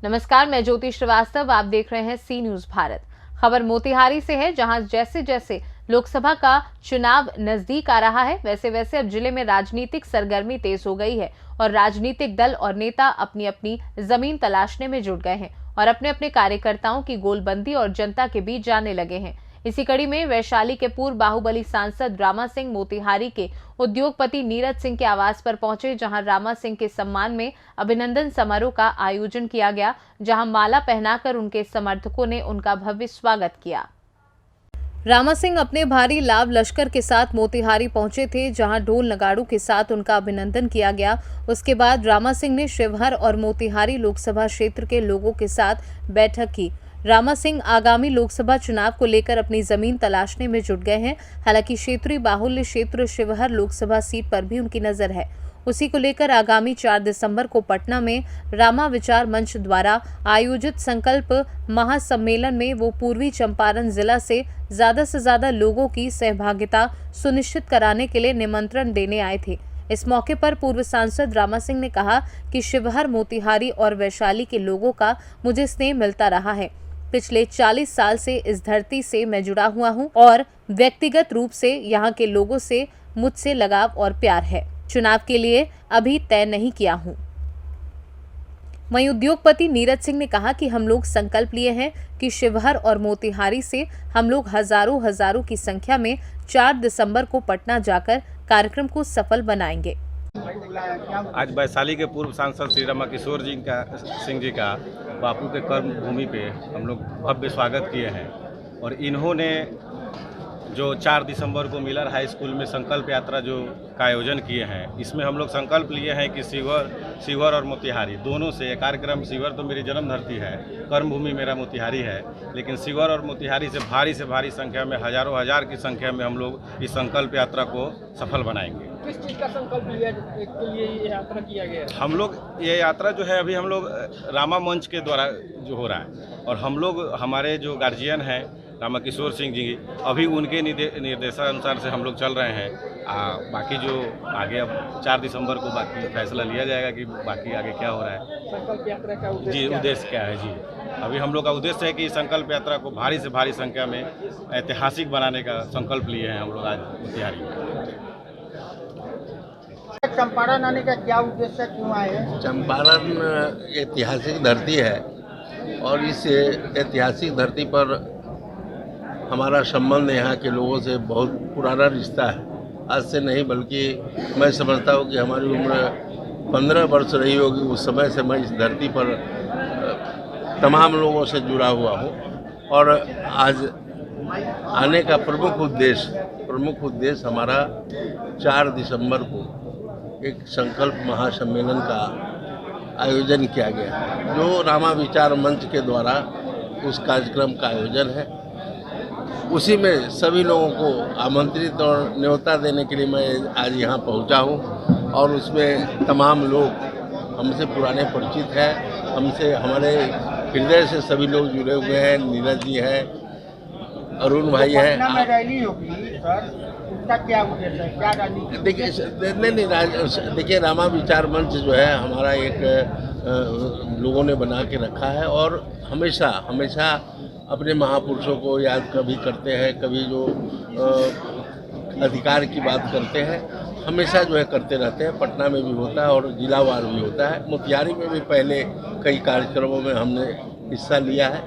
नमस्कार, मैं ज्योति श्रीवास्तव। आप देख रहे हैं सी न्यूज भारत। खबर मोतिहारी से है, जहां जैसे जैसे लोकसभा का चुनाव नजदीक आ रहा है, वैसे वैसे अब जिले में राजनीतिक सरगर्मी तेज हो गई है और राजनीतिक दल और नेता अपनी अपनी जमीन तलाशने में जुट गए हैं और अपने अपने कार्यकर्ताओं की गोलबंदी और जनता के बीच जाने लगे हैं। इसी कड़ी में वैशाली के पूर्व बाहुबली सांसद रामा सिंह मोतिहारी के उद्योगपति नीरज सिंह के आवास पर पहुंचे, जहां रामा सिंह के सम्मान में अभिनंदन समारोह का आयोजन किया गया, जहां माला पहनाकर उनके समर्थकों ने उनका भव्य स्वागत किया। रामा सिंह अपने भारी लाभ लश्कर के साथ मोतिहारी पहुंचे थे, जहां ढोल नगाड़ों के साथ उनका अभिनंदन किया गया। उसके बाद रामा सिंह ने शिवहर और मोतिहारी लोकसभा क्षेत्र के लोगों के साथ बैठक की। रामा सिंह आगामी लोकसभा चुनाव को लेकर अपनी जमीन तलाशने में जुट गए हैं। हालांकि क्षेत्रीय बाहुल्य क्षेत्र शिवहर लोकसभा सीट पर भी उनकी नजर है। उसी को लेकर आगामी 4 दिसंबर को पटना में रामा विचार मंच द्वारा आयोजित संकल्प महासम्मेलन में वो पूर्वी चंपारण जिला से ज्यादा लोगों की सहभागिता सुनिश्चित कराने के लिए निमंत्रण देने आए थे। इस मौके पर पूर्व सांसद रामा सिंह ने कहा कि शिवहर, मोतिहारी और वैशाली के लोगों का मुझे स्नेह मिलता रहा है। पिछले 40 साल से इस धरती से मैं जुड़ा हुआ हूं और व्यक्तिगत रूप से यहां के लोगों से मुझसे लगाव और प्यार है। चुनाव के लिए अभी तय नहीं किया हूं। वहीं उद्योगपति नीरज सिंह ने कहा कि हम लोग संकल्प लिए हैं कि शिवहर और मोतिहारी से हम लोग हजारों की संख्या में 4 दिसंबर को पटना जाकर कार्यक्रम को सफल बनाएंगे। आज वैशाली के पूर्व सांसद श्री रमा किशोर सिंह जी का बापू के कर्म भूमि पे हम लोग भव्य स्वागत किए हैं और इन्होंने जो 4 दिसंबर को मिलर हाई स्कूल में संकल्प यात्रा जो का आयोजन किए हैं, इसमें हम लोग संकल्प लिए हैं कि शिवहर और मोतिहारी दोनों से ये कार्यक्रम, शिवहर तो मेरी जन्म धरती है, कर्म भूमि मेरा मोतिहारी है, लेकिन शिवहर और मोतिहारी से भारी संख्या में हजार की संख्या में हम लोग इस संकल्प यात्रा को सफल बनाएंगे। किस चीज़ का संकल्प लिया के लिए ये यात्रा किया गया है? हम लोग ये यात्रा जो है अभी हम लोग रामा मंच के द्वारा जो हो रहा है और हम लोग हमारे जो गार्जियन हैं रामा किशोर सिंह जी, अभी उनके निर्देशानुसार से हम लोग चल रहे हैं। बाकी जो आगे अब 4 दिसंबर को बाकी फैसला लिया जाएगा कि बाकी आगे क्या हो रहा है। संकल्प यात्रा का उद्देश्य क्या है जी? अभी हम लोग का उद्देश्य है कि संकल्प यात्रा को भारी से भारी संख्या में ऐतिहासिक बनाने का संकल्प लिए हैं हम लोग आज मोतिहारी में। चंपारण आने का क्या उद्देश्य, क्यों आए? चंपारण ऐतिहासिक धरती है और इस ऐतिहासिक धरती पर हमारा संबंध यहाँ के लोगों से बहुत पुराना रिश्ता है। आज से नहीं बल्कि मैं समझता हूँ कि हमारी उम्र 15 वर्ष रही होगी। उस समय से मैं इस धरती पर तमाम लोगों से जुड़ा हुआ हूँ और आज आने का प्रमुख उद्देश्य हमारा 4 दिसंबर को एक संकल्प महासम्मेलन का आयोजन किया गया, जो रामा विचार मंच के द्वारा उस कार्यक्रम का आयोजन है। उसी में सभी लोगों को आमंत्रित और न्योता देने के लिए मैं आज यहाँ पहुँचा हूँ और उसमें तमाम लोग हमसे पुराने परिचित हैं, हमसे हमारे हृदय से सभी लोग जुड़े हुए हैं। नीरज जी हैं, अरुण भाई हैं। रैली होगी सर, उसका क्या उद्देश्य है, क्या रैली? देखिए रामा विचार मंच जो है हमारा एक लोगों ने बना के रखा है और हमेशा अपने महापुरुषों को याद कभी करते हैं, कभी जो अधिकार की बात करते हैं, हमेशा जो है करते रहते हैं। पटना में भी होता है और जिलावार भी होता है। मोतिहारी में भी पहले कई कार्यक्रमों में हमने हिस्सा लिया है।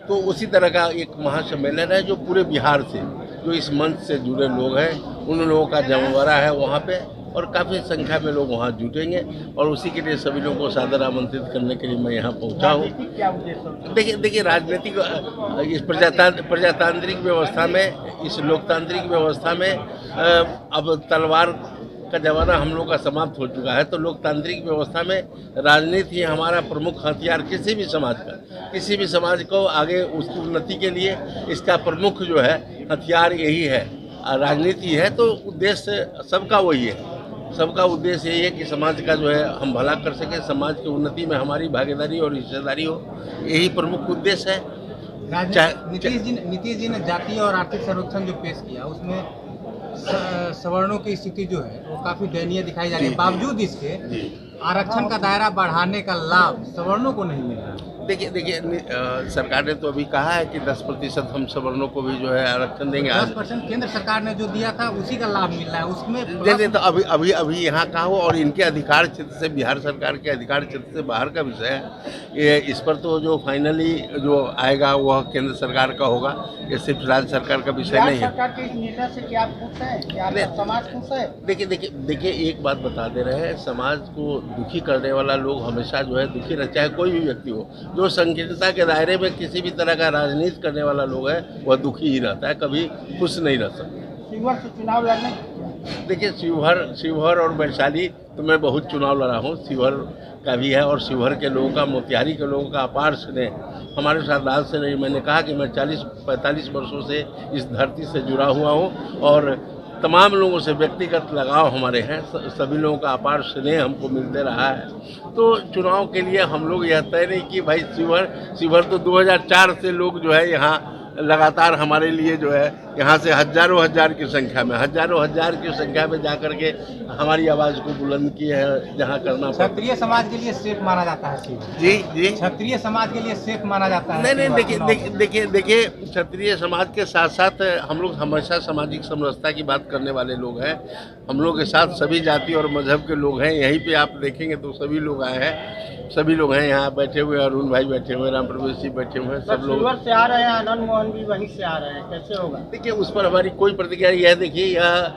तो उसी तरह का एक महासम्मेलन है जो पूरे बिहार से जो इस मंच से जुड़े लोग हैं, उन लोगों का जमवारा है वहाँ पे और काफ़ी संख्या में लोग वहाँ जुटेंगे और उसी के लिए सभी लोगों को सादर आमंत्रित करने के लिए मैं यहाँ पहुँचा हूँ। देखिए राजनीतिक इस प्रजातांत्रिक व्यवस्था में, इस लोकतांत्रिक व्यवस्था में अब तलवार का जमाना हम लोग का समाप्त हो चुका है। तो लोकतांत्रिक व्यवस्था में राजनीति हमारा प्रमुख हथियार, किसी भी समाज को आगे उसकी उन्नति के लिए इसका प्रमुख जो है हथियार यही है, राजनीति है। तो उद्देश्य सबका वही है, सबका उद्देश्य यही है कि समाज का जो है हम भला कर सकें, समाज की उन्नति में हमारी भागीदारी और हिस्सेदारी हो, यही प्रमुख उद्देश्य है। नीतीश जी ने जातीय और आर्थिक सर्वेक्षण जो पेश किया उसमें सवर्णों की स्थिति जो है वो काफ़ी दयनीय दिखाई जा रही है। बावजूद इसके आरक्षण का दायरा बढ़ाने का लाभ सवर्णों को नहीं मिल रहा है। देखिए सरकार ने तो अभी कहा है कि 10% हम सवर्णों को भी जो है आरक्षण देंगे। 10% केंद्र सरकार ने जो दिया था उसी का लाभ मिल रहा है, उसमें दे तो अभी यहाँ कहा हो, और इनके अधिकार क्षेत्र से, बिहार सरकार के अधिकार क्षेत्र से बाहर का विषय है ये। इस पर तो जो फाइनली जो आएगा वह केंद्र सरकार का होगा, ये सिर्फ राज्य सरकार का विषय नहीं है। सरकार के इस निर्णय से क्या खुश है, क्या समाज खुश है? देखिए एक बात बता दे रहे हैं, समाज को दुखी करने वाला लोग हमेशा जो है दुखी रहता है, कोई भी व्यक्ति हो। जो संकीर्णता के दायरे में किसी भी तरह का राजनीति करने वाला लोग है वह दुखी ही रहता है, कभी खुश नहीं रह सकता। शिवहर से चुनाव लड़ने, देखिए शिवहर और वैशाली तो मैं बहुत चुनाव लड़ा हूँ, शिवहर का भी है, और शिवहर के लोगों का, मोतिहारी के लोगों का अपार स्नेह हमारे साथ राज से नहीं। मैंने कहा कि मैं 40-45 वर्षों से इस धरती से जुड़ा हुआ हूँ, और तमाम लोगों से व्यक्तिगत लगाव हमारे हैं, सभी लोगों का अपार स्नेह हमको मिलते रहा है। तो चुनाव के लिए हम लोग यह तय नहीं कि भाई शिवहर तो 2004 से लोग जो है यहाँ लगातार हमारे लिए जो है यहाँ से हजारों हजार की संख्या में जाकर के हमारी आवाज़ को बुलंद की है, जहाँ करना पड़ता। क्षत्रिय समाज के लिए सेफ माना जाता है शिवहर। जी क्षत्रिय समाज के लिए सेफ माना जाता है। नहीं, देखिए क्षत्रिय समाज के साथ साथ हम लोग हमेशा सामाजिक समरसता की बात करने वाले लोग हैं। हम लोग के साथ सभी जाति और मजहब के लोग हैं। यहीं पे आप देखेंगे तो सभी लोग आए हैं, सभी लोग हैं यहाँ बैठे हुए, अरुण भाई बैठे हुए, राम प्रवेश जी बैठे हुए हैं, सब लोग से आ रहे हैं, आनंद मोहन भी वहीं से आ रहे हैं, कैसे होगा? देखिए उस पर हमारी कोई प्रतिक्रिया। यह देखिए यह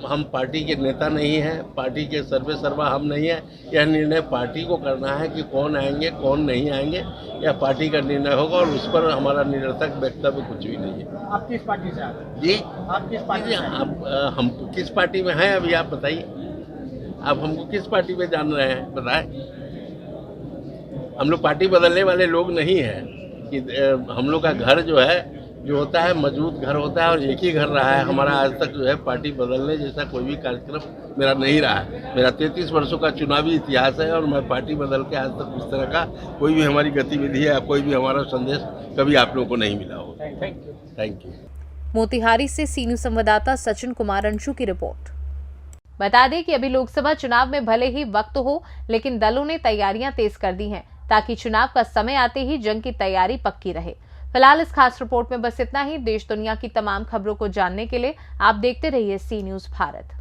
हम पार्टी के नेता नहीं हैं, पार्टी के सर्वे सर्वा हम नहीं है। यह निर्णय पार्टी को करना है कि कौन आएंगे कौन नहीं आएंगे, यह पार्टी का निर्णय होगा, और उस पर हमारा निरर्थक वक्तव्य कुछ भी नहीं है। आप किस पार्टी से आ रहे हैं? जी आप किस पार्टी से? आप हम किस पार्टी में हैं अभी आप बताइए, आप हमको किस पार्टी में जान रहे हैं बताएं। हम लोग पार्टी बदलने वाले लोग नहीं हैं कि हम लोग का घर जो है जो होता है मजबूत घर होता है, और एक ही घर रहा है हमारा आज तक। जो है पार्टी बदलने जैसा कोई भी कार्यक्रम मेरा नहीं रहा है। मेरा 33 वर्षों का चुनावी इतिहास है, और मैं पार्टी बदल के आज तक उस तरह का कोई भी हमारी गतिविधि है, कोई भी हमारा संदेश कभी आप लोगों को नहीं मिला हो। Thank you. मोतिहारी से सी न्यूज संवाददाता सचिन कुमार अंशु की रिपोर्ट। बता दें कि अभी लोकसभा चुनाव में भले ही वक्त हो, लेकिन दलों ने तैयारियां तेज कर दी हैं ताकि चुनाव का समय आते ही जंग की तैयारी पक्की रहे। फिलहाल इस खास रिपोर्ट में बस इतना ही। देश दुनिया की तमाम खबरों को जानने के लिए आप देखते रहिए सी न्यूज भारत।